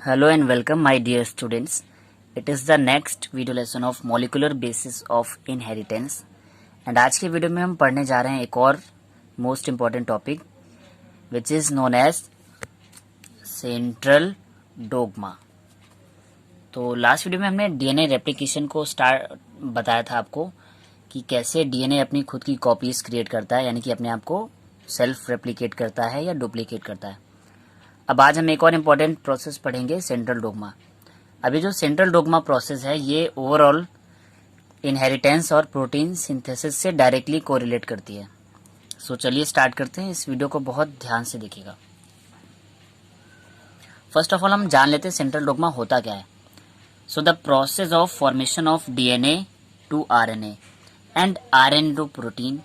Hello and welcome my dear students. It is the next video lesson of molecular basis of inheritance and आज के video में हम पढ़ने जा रहे हैं एक और most important topic which is known as central dogma. तो लास्ट वीडियो में हमने डीएनए रेप्लिकेशन को बताया था आपको कि कैसे डीएनए अपनी खुद की कॉपीज क्रिएट करता है, यानी कि अपने आप को सेल्फ रेप्लिकेट करता है या डुप्लीकेट करता है। अब आज हम एक और इम्पॉर्टेंट प्रोसेस पढ़ेंगे, सेंट्रल डोग्मा। अभी जो सेंट्रल डोग्मा प्रोसेस है ये ओवरऑल इनहेरिटेंस और प्रोटीन सिंथेसिस से डायरेक्टली कोरिलेट करती है। सो चलिए स्टार्ट करते हैं, इस वीडियो को बहुत ध्यान से देखिएगा। फर्स्ट ऑफ ऑल हम जान लेते हैं सेंट्रल डोग्मा होता क्या है। So the process of formation of DNA to RNA and RNA to protein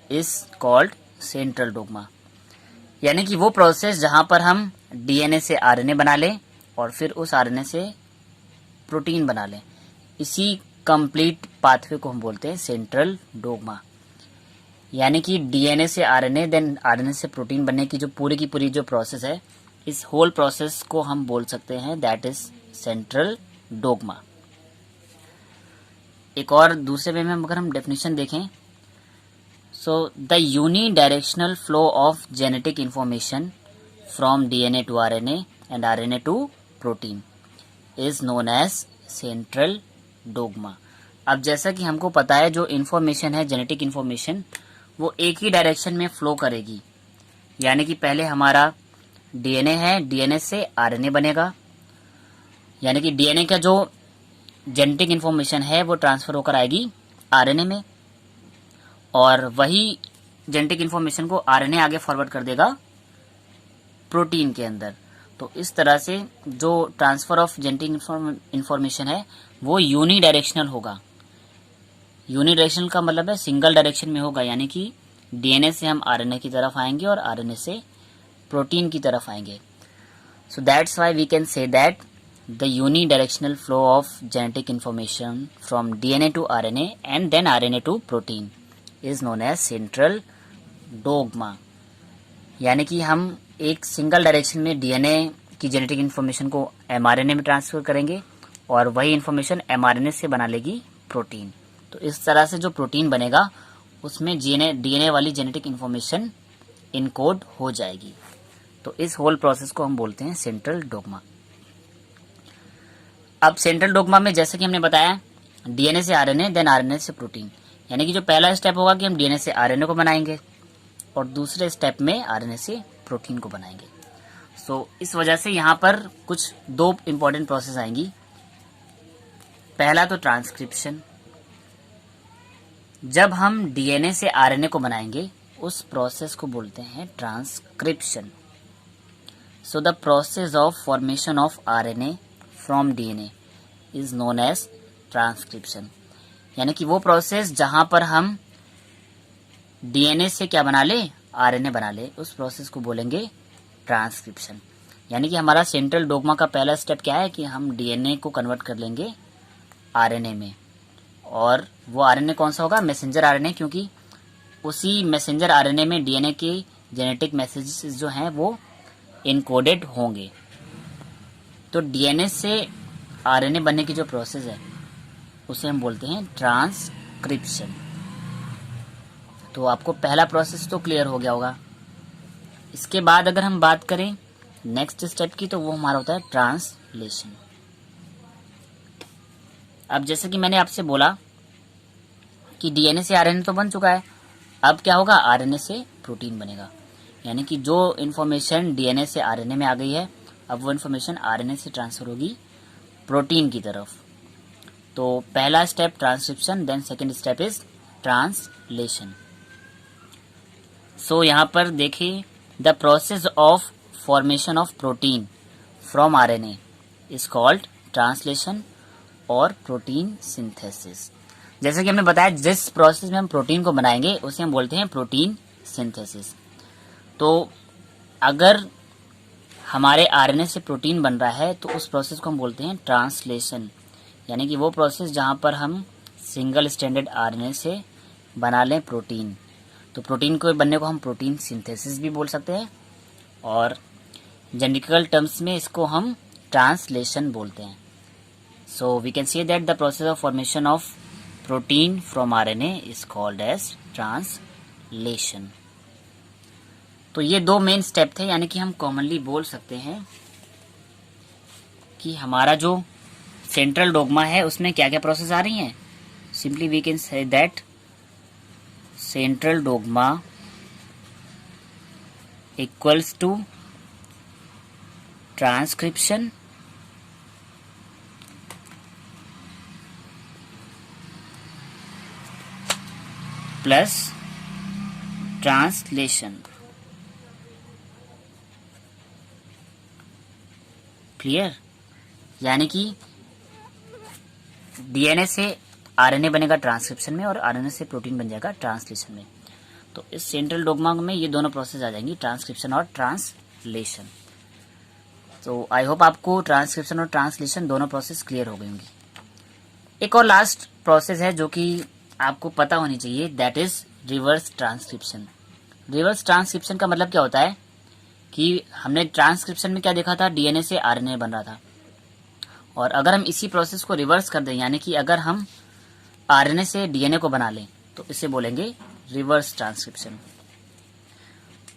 is called central dogma, यानी कि वो प्रोसेस जहां पर हम डीएनए से आरएनए बना लें और फिर उस आरएनए से प्रोटीन बना लें, इसी कंप्लीट पाथवे को हम बोलते हैं सेंट्रल डोग्मा। यानी कि डीएनए से आरएनए देन आरएनए से प्रोटीन बनने की जो पूरी जो प्रोसेस है, इस होल प्रोसेस को हम बोल सकते हैं दैट इज सेंट्रल डोग्मा। एक और दूसरे वे में अगर हम डेफिनेशन देखें, so the unidirectional flow of genetic information from DNA to RNA and RNA to protein is known as central dogma। अब जैसा कि हमको पता है जो इन्फॉर्मेशन है, जेनेटिक इन्फॉर्मेशन, वो एक ही डायरेक्शन में फ्लो करेगी। यानी कि पहले हमारा डीएनए है, डीएनए से आरएनए बनेगा, यानी कि डीएनए का जो जेनेटिक इन्फॉर्मेशन है वो ट्रांसफर होकर आएगी आरएनए में, और वही जेनेटिक इन्फॉर्मेशन को आरएनए आगे फॉरवर्ड कर देगा प्रोटीन के अंदर। तो इस तरह से जो ट्रांसफर ऑफ जेनेटिक इन्फॉर्मेशन है वो यूनी डायरेक्शनल होगा। यूनी डायरेक्शनल का मतलब है सिंगल डायरेक्शन में होगा, यानी कि डीएनए से हम आरएनए की तरफ आएंगे और आरएनए से प्रोटीन की तरफ आएंगे। So that's why we can say that the unidirectional flow of genetic information from DNA to RNA and then RNA to protein is known as central dogma. यानी कि हम एक सिंगल डायरेक्शन में DNA की genetic information को mRNA में transfer करेंगे और वही इन्फॉर्मेशन एमआरएनए से बना लेगी प्रोटीन। तो इस तरह से जो प्रोटीन बनेगा उसमें डीएनए वाली जेनेटिक इन्फॉर्मेशन इनकोड हो जाएगी। तो इस होल प्रोसेस को हम बोलते हैं सेंट्रल डोग्मा। अब सेंट्रल डोग्मा में जैसे कि हमने बताया डीएनए से आरएनए देन आरएनए से प्रोटीन, यानी कि जो पहला स्टेप होगा कि हम डीएनए से आरएनए को बनाएंगे और दूसरे स्टेप में आरएनए से प्रोटीन को बनाएंगे। सो इस वजह से यहाँ पर कुछ दो इंपॉर्टेंट प्रोसेस आएंगी। पहला तो ट्रांसक्रिप्शन। जब हम डीएनए से आरएनए को बनाएंगे उस प्रोसेस को बोलते हैं transcription. So the process of formation of RNA from DNA is known as transcription, यानी कि वो प्रोसेस जहां पर हम डीएनए से क्या बना ले, आरएनए बना ले, उस प्रोसेस को बोलेंगे ट्रांसक्रिप्शन। यानी कि हमारा सेंट्रल डोग्मा का पहला स्टेप क्या है कि हम डीएनए को कन्वर्ट कर लेंगे आरएनए में, और वो आरएनए कौन सा होगा, मैसेंजर आरएनए, क्योंकि उसी मैसेंजर आरएनए में डीएनए के जेनेटिक मैसेजेस जो हैं वो इनकोडेड होंगे। तो डीएनए से आरएनए बनने की जो प्रोसेस है उसे हम बोलते हैं ट्रांसक्रिप्शन। तो आपको पहला प्रोसेस तो क्लियर हो गया होगा। इसके बाद अगर हम बात करें नेक्स्ट स्टेप की, तो वो हमारा होता है ट्रांसलेशन। अब जैसे कि मैंने आपसे बोला कि डीएनए से आरएनए तो बन चुका है, अब क्या होगा, आरएनए से प्रोटीन बनेगा। यानी कि जो इन्फॉर्मेशन डीएनए से आरएनए में आ गई है, अब वो इन्फॉर्मेशन आरएनए से ट्रांसफर होगी प्रोटीन की तरफ। तो पहला step transcription, then second step is translation. So यहाँ पर देखिए the process of formation of protein from RNA is called translation और प्रोटीन सिंथेसिस। जैसे कि हमने बताया जिस प्रोसेस में हम प्रोटीन को बनाएंगे उसे हम बोलते हैं प्रोटीन सिंथेसिस। तो अगर हमारे आरएनए से प्रोटीन बन रहा है तो उस प्रोसेस को हम बोलते हैं ट्रांसलेशन, यानी कि वो प्रोसेस जहां पर हम सिंगल स्टैंडर्ड आरएनए से बना लें प्रोटीन। तो प्रोटीन को बनने को हम प्रोटीन सिंथेसिस भी बोल सकते हैं, और जेनेटिकल टर्म्स में इसको हम ट्रांसलेशन बोलते हैं। So we can say that the process of formation of protein from RNA is called as translation. तो ये दो मेन स्टेप थे, यानी कि हम कॉमनली बोल सकते हैं कि हमारा जो सेंट्रल डोग्मा है उसमें क्या क्या प्रोसेस आ रही हैं। Simply we can say that central dogma equals to transcription plus translation. Clear? यानी कि डीएनए से आरएनए बनेगा ट्रांसक्रिप्शन में और आरएनए से प्रोटीन बन जाएगा ट्रांसलेशन में। तो इस सेंट्रल डोग्मा में ये दोनों प्रोसेस आ जाएंगी, ट्रांसक्रिप्शन और ट्रांसलेशन। तो आई होप आपको ट्रांसक्रिप्शन और ट्रांसलेशन दोनों प्रोसेस क्लियर हो गई होंगी। एक और लास्ट प्रोसेस है जो कि आपको पता होनी चाहिए, that is reverse transcription. Reverse transcription का मतलब क्या होता है कि हमने ट्रांसक्रिप्शन में क्या देखा था, डीएनए से आरएनए बन रहा था, और अगर हम इसी प्रोसेस को रिवर्स कर दें, यानी कि अगर हम आरएनए से डीएनए को बना लें, तो इसे बोलेंगे reverse transcription.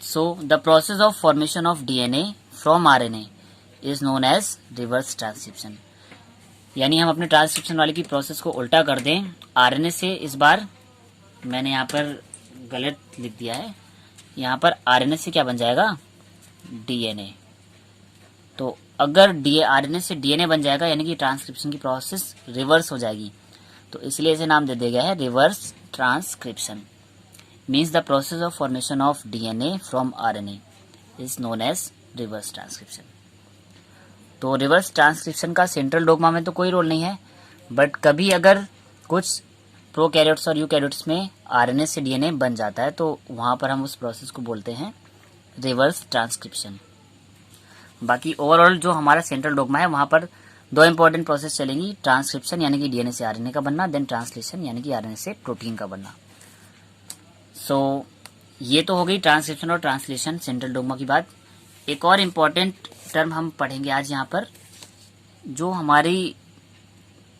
So the process of formation of DNA from RNA is known as reverse transcription. यानी हम अपने ट्रांसक्रिप्शन वाले की प्रोसेस को उल्टा कर दें, आरएनए से, इस बार मैंने यहाँ पर गलत लिख दिया है, यहाँ पर आरएनए से क्या बन जाएगा, डीएनए। तो अगर आरएनए से डीएनए बन जाएगा, यानी कि ट्रांसक्रिप्शन की प्रोसेस रिवर्स हो जाएगी, तो इसलिए इसे नाम दे दिया गया है reverse transcription. Means the process of formation of DNA from RNA is known as reverse transcription. तो रिवर्स ट्रांसक्रिप्शन का सेंट्रल डोग्मा में तो कोई रोल नहीं है, बट कभी अगर कुछ प्रोकैरियोट्स और यूकैरियोट्स में आरएनए से डीएनए बन जाता है, तो वहां पर हम उस प्रोसेस को बोलते हैं रिवर्स ट्रांसक्रिप्शन। बाकी ओवरऑल जो हमारा सेंट्रल डोग्मा है वहां पर दो इंपॉर्टेंट प्रोसेस चलेंगी, ट्रांसक्रिप्शन यानी कि डीएनए से आरएनए का बनना, देन ट्रांसलेशन यानी कि आरएनए से प्रोटीन का बनना। सो ये तो हो गई ट्रांसक्रिप्शन और ट्रांसलेशन सेंट्रल डोग्मा की बात। एक और इम्पॉर्टेंट टर्म हम पढ़ेंगे आज यहाँ पर, जो हमारी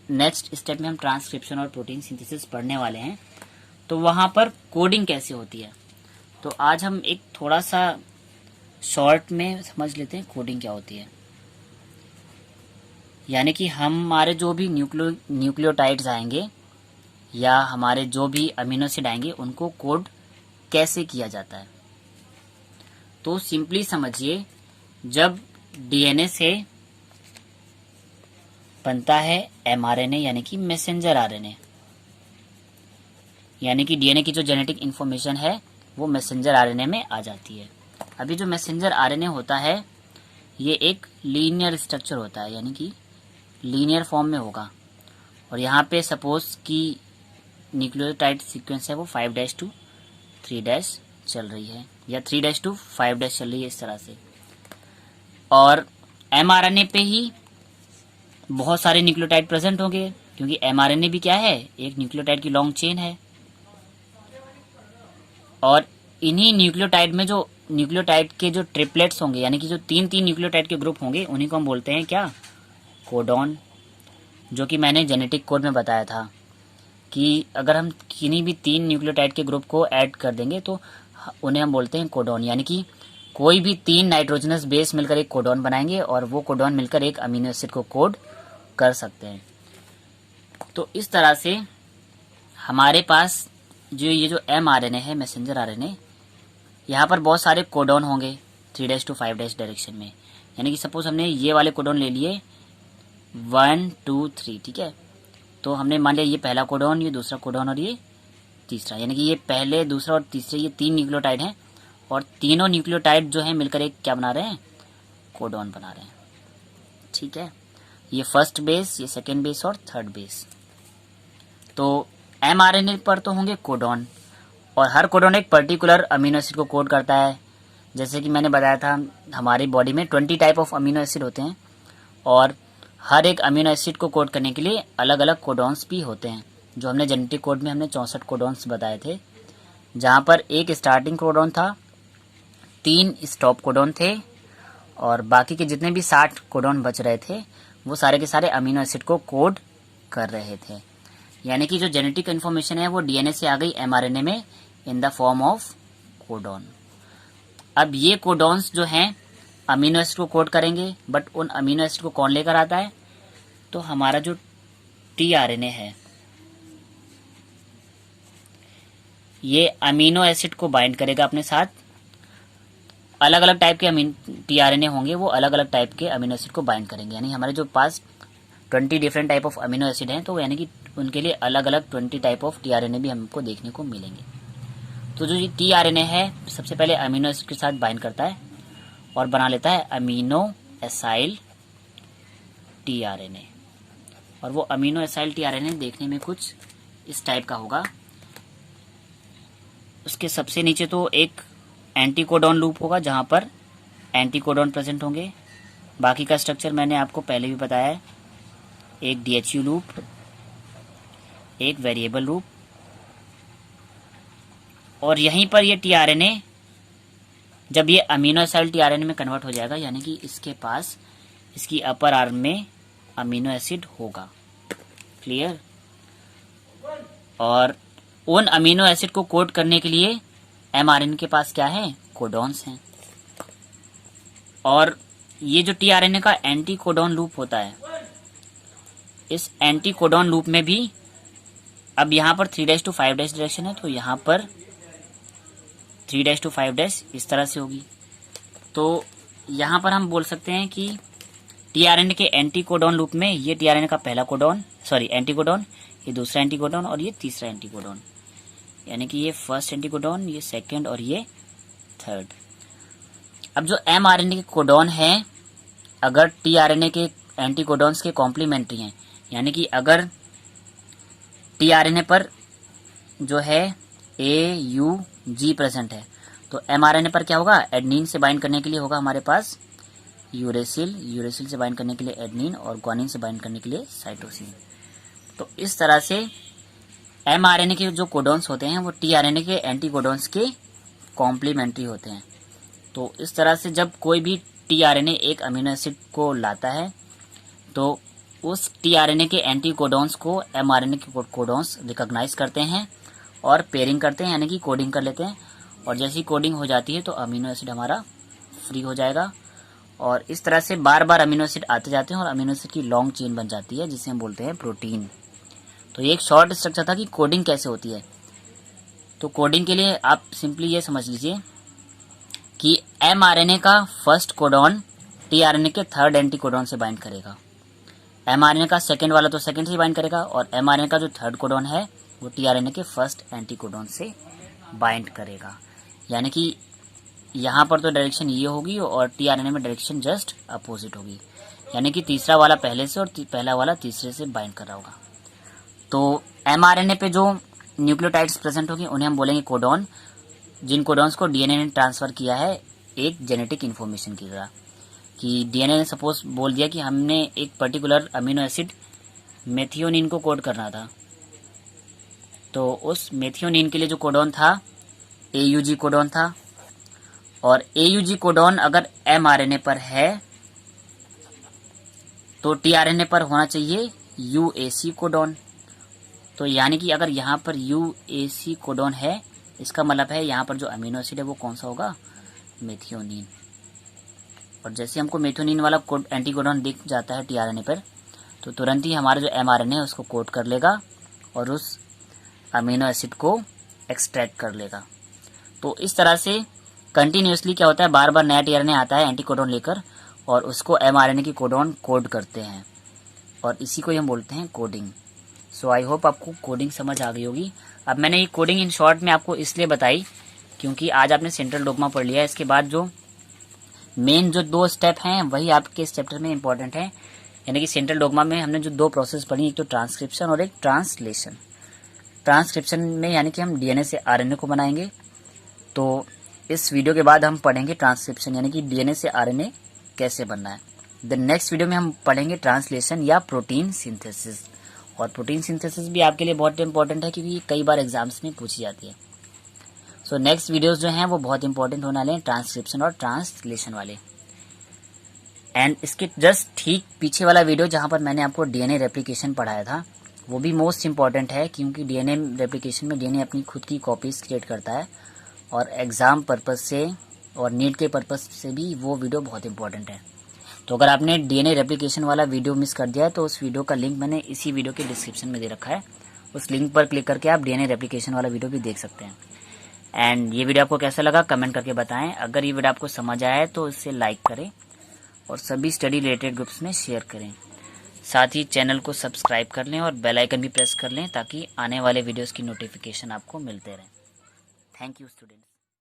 नेक्स्ट स्टेप में हम ट्रांसक्रिप्शन और प्रोटीन सिंथेसिस पढ़ने वाले हैं, तो वहां पर कोडिंग कैसे होती है। तो आज हम एक थोड़ा सा शॉर्ट में समझ लेते हैं कोडिंग क्या होती है। यानी कि हमारे जो भी न्यूक्लियोटाइड्स आएंगे या हमारे जो भी अमीनो एसिड आएंगे, उनको कोड कैसे किया जाता है। तो सिंपली समझिए, जब डीएनए से बनता है एमआरएनए यानी कि मैसेंजर आरएनए, यानी कि डीएनए की जो जेनेटिक इंफॉर्मेशन है वो मैसेंजर आरएनए में आ जाती है। अभी जो मैसेंजर आरएनए होता है ये एक लीनियर स्ट्रक्चर होता है, यानी कि लीनियर फॉर्म में होगा, और यहाँ पे सपोज कि न्यूक्लियोटाइड सीक्वेंस है वो 5' to 3' चल रही है, या 3' to 5' चल रही है, इस तरह से। और एमआरएनए पे ही बहुत सारे न्यूक्लियोटाइड प्रेजेंट होंगे, क्योंकि एमआरएनए भी क्या है, एक न्यूक्लियोटाइड की लॉन्ग चेन है। और इन्हीं न्यूक्लियोटाइड में जो न्यूक्लियोटाइड के जो ट्रिपलेट्स होंगे, यानी कि जो तीन न्यूक्लियोटाइड के ग्रुप होंगे, उन्हीं को हम बोलते हैं क्या, कोडॉन। जो कि मैंने जेनेटिक कोड में बताया था कि अगर हम किन्हीं भी 3 न्यूक्लियोटाइड के ग्रुप को ऐड कर देंगे तो उन्हें हम बोलते हैं कोडॉन। यानी कि कोई भी 3 नाइट्रोजनस बेस मिलकर एक कोडॉन बनाएंगे और वो कोडॉन मिलकर एक अमीनो एसिड को कोड कर सकते हैं। तो इस तरह से हमारे पास जो ये जो एमआरएनए है, मैसेंजर आरएनए, यहाँ पर बहुत सारे कोडॉन होंगे 3' to 5' डायरेक्शन में। यानी कि सपोज हमने ये वाले कोडॉन ले लिए 1 2 3, ठीक है। तो हमने मान लिया ये पहला कोडॉन, ये दूसरा कोडॉन और ये तीसरा, यानी कि ये पहले, दूसरा और तीसरे, ये 3 न्यूक्लियोटाइड हैं, और तीनों न्यूक्लियोटाइड जो हैं मिलकर एक क्या बना रहे हैं, कोडॉन बना रहे हैं, ठीक है। ये फर्स्ट बेस, ये सेकेंड बेस और थर्ड बेस। तो एमआरएनए पर तो होंगे कोडॉन, और हर कोडॉन एक पर्टिकुलर अमीनो एसिड को कोड करता है। जैसे कि मैंने बताया था, हमारी बॉडी में 20 टाइप ऑफ अमीनो एसिड होते हैं, और हर एक अमीनो एसिड को कोड करने के लिए अलग अलग कोडॉन्स भी होते हैं। जो हमने जेनेटिक कोड में हमने 64 कोडॉन्स बताए थे, जहाँ पर एक स्टार्टिंग कोडॉन था, 3 स्टॉप कोडॉन थे, और बाकी के जितने भी 60 कोडॉन बच रहे थे वो सारे के सारे अमीनो एसिड को कोड कर रहे थे। यानी कि जो जेनेटिक इन्फॉर्मेशन है वो डीएनए से आ गई एमआरएनए में in the form of codon. अब ये कोडॉन्स जो हैं अमीनो एसिड को कोड करेंगे, बट उन अमीनो एसिड को कौन लेकर आता है? तो हमारा जो टीआरएनए है ये अमीनो एसिड को बाइंड करेगा अपने साथ। अलग अलग टाइप के टीआरएनए होंगे, वो अलग अलग टाइप के अमीनो एसिड को बाइंड करेंगे। यानी हमारे जो पास 20 different type of amino acid हैं, तो यानी कि उनके लिए अलग अलग 20 टाइप ऑफ टीआरएनए भी हमको देखने को मिलेंगे। तो जो ये टीआरएनए है सबसे पहले अमीनो एसिड के साथ बाइंड करता है और बना लेता है अमीनो एसाइल टीआरएनए। और वो अमीनो एसाइल टीआरएनए देखने में कुछ इस टाइप का होगा। उसके सबसे नीचे तो एक एंटीकोडॉन लूप होगा जहां पर एंटीकोडॉन प्रेजेंट होंगे। बाकी का स्ट्रक्चर मैंने आपको पहले भी बताया है। एक डीएचयू लूप, एक वेरिएबल लूप, और यहीं पर ये टीआरएनए जब ये अमीनो एसिड टीआरएनए में कन्वर्ट हो जाएगा, यानी कि इसके पास इसकी अपर आर्म में अमीनो एसिड होगा। क्लियर? और उन अमीनो एसिड को कोड करने के लिए एमआरएनए के पास क्या है? कोडॉन्स हैं। और ये जो टीआरएनए का एंटी कोडॉन लूप होता है, इस एंटी कोडॉन लूप में भी अब यहाँ पर 3' to 5' डायरेक्शन है, तो यहाँ पर 3' to 5' इस तरह से होगी। तो यहाँ पर हम बोल सकते हैं कि टीआरएनए के एंटी कोडॉन लूप में ये टीआरएनए का पहला कोडॉन, सॉरी एंटी कोडॉन, ये दूसरा एंटी कोडॉन और ये तीसरा एंटी कोडॉन। यानी कि ये फर्स्ट एंटी कोडॉन, ये सेकंड और ये थर्ड। अब जो एमआरएनए के कोडॉन है अगर टीआरएनए के एंटी कोडॉन्स के कॉम्प्लीमेंट्री हैं, यानी कि अगर टीआरएनए पर जो है AUG प्रेजेंट है, तो एमआरएनए पर क्या होगा? एडनिन से बाइंड करने के लिए होगा हमारे पास यूरेसिल, यूरेसिल से बाइंड करने के लिए एडनिन और ग्वानिन से बाइंड करने के लिए साइटोसिन। तो इस तरह से एमआरएनए के जो कोडॉन्स होते हैं वो टीआरएनए के एंटी कोडॉन्स के कॉम्प्लीमेंट्री होते हैं। तो इस तरह से जब कोई भी टीआरएनए एक अमीनो एसिड को लाता है तो उस टीआरएनए के एंटी कोडॉन्स को एमआरएनए के कोडॉन्स रिकॉग्नाइज करते हैं और पेयरिंग करते हैं, यानी कि कोडिंग कर लेते हैं। और जैसी कोडिंग हो जाती है तो अमीनो एसिड हमारा फ्री हो जाएगा। और इस तरह से बार बार अमीनो एसिड आते जाते हैं और अमीनो एसिड की लॉन्ग चेन बन जाती है, जिसे हम बोलते हैं प्रोटीन। तो ये एक शॉर्ट स्ट्रक्चर था कि कोडिंग कैसे होती है। तो कोडिंग के लिए आप सिंपली ये समझ लीजिए कि एमआरएनए का फर्स्ट कोडॉन टीआरएनए के थर्ड एंटी कोडॉन से बाइंड करेगा, एमआरएनए का सेकेंड वाला तो सेकेंड से बाइंड करेगा, और एमआरएनए का जो थर्ड कोडॉन है वो टीआरएनए के फर्स्ट एंटी कोडॉन से बाइंड करेगा। यानी कि यहाँ पर तो डायरेक्शन ये होगी और टीआरएनए में डायरेक्शन जस्ट अपोजिट होगी, यानी कि तीसरा वाला पहले से और पहला वाला तीसरे से बाइंड कर रहा होगा। तो एमआरएनए पे जो न्यूक्लियोटाइड्स प्रेजेंट होंगे उन्हें हम बोलेंगे कोडॉन, जिन कोडॉन्स को डीएनए ने ट्रांसफर किया है एक जेनेटिक इन्फॉर्मेशन की तरह। कि डीएनए ने सपोज बोल दिया कि हमने एक पर्टिकुलर अमीनो एसिड मेथियोनिन को कोड करना था, तो उस मेथियोनिन के लिए जो कोडॉन था AUG कोडॉन था। और AUG कोडॉन अगर एमआरएनए पर है तो टीआरएनए पर होना चाहिए UAC कोडॉन। तो यानी कि अगर यहाँ पर UAC कोडॉन है, इसका मतलब है यहाँ पर जो अमीनो एसिड है वो कौन सा होगा? मेथियोनिन। और जैसे हमको मेथियोनिन वाला एंटी कोडॉन दिख जाता है टीआरएनए पर, तो तुरंत ही हमारा जो एमआरएनए है उसको कोड कर लेगा और उस अमीनो एसिड को एक्सट्रैक्ट कर लेगा। तो इस तरह से कंटिन्यूसली क्या होता है, बार बार नया टीआरएनए आता है एंटी कोडॉन लेकर और उसको एमआरएनए की कोडॉन कोड करते हैं, और इसी को हम बोलते हैं कोडिंग। सो आई होप आपको कोडिंग समझ आ गई होगी। अब मैंने ये कोडिंग इन शॉर्ट में आपको इसलिए बताई क्योंकि आज आपने सेंट्रल डोग्मा पढ़ लिया है। इसके बाद जो मेन जो 2 स्टेप हैं वही आपके इस चैप्टर में इंपॉर्टेंट है। यानी कि सेंट्रल डोग्मा में हमने जो 2 प्रोसेस पढ़ी, एक तो ट्रांसक्रिप्शन और एक ट्रांसलेशन। ट्रांसक्रिप्शन में यानी कि हम डीएनए से आरएनए को बनाएंगे, तो इस वीडियो के बाद हम पढ़ेंगे ट्रांसक्रिप्शन, यानी कि डीएनए से आरएनए कैसे बनना है। द नेक्स्ट वीडियो में हम पढ़ेंगे ट्रांसलेशन या प्रोटीन सिंथेसिस। और प्रोटीन सिंथेसिस भी आपके लिए बहुत इंपॉर्टेंट है क्योंकि कई बार एग्जाम्स में पूछी जाती है। सो नेक्स्ट वीडियोस जो हैं वो बहुत इंपॉर्टेंट होने वाले हैं, ट्रांसक्रिप्शन और ट्रांसलेशन वाले। एंड इसके जस्ट ठीक पीछे वाला वीडियो जहाँ पर मैंने आपको डीएनए रेप्लिकेशन पढ़ाया था, वो भी मोस्ट इम्पॉर्टेंट है, क्योंकि डीएनए रेप्लिकेशन में डीएनए अपनी खुद की कॉपीज क्रिएट करता है और एग्ज़ाम पर्पज़ से और नीट के पर्पज़ से भी वो वीडियो बहुत इंपॉर्टेंट है। तो अगर आपने डीएनए रेप्लिकेशन वाला वीडियो मिस कर दिया है तो उस वीडियो का लिंक मैंने इसी वीडियो के डिस्क्रिप्शन में दे रखा है, उस लिंक पर क्लिक करके आप डीएनए रेप्लिकेशन वाला वीडियो भी देख सकते हैं। एंड ये वीडियो आपको कैसा लगा कमेंट करके बताएं। अगर ये वीडियो आपको समझ आया है तो इसे लाइक करें और सभी स्टडी रिलेटेड ग्रुप्स में शेयर करें। साथ ही चैनल को सब्सक्राइब कर लें और बेल आइकन भी प्रेस कर लें ताकि आने वाले वीडियोस की नोटिफिकेशन आपको मिलते रहें। Thank you students.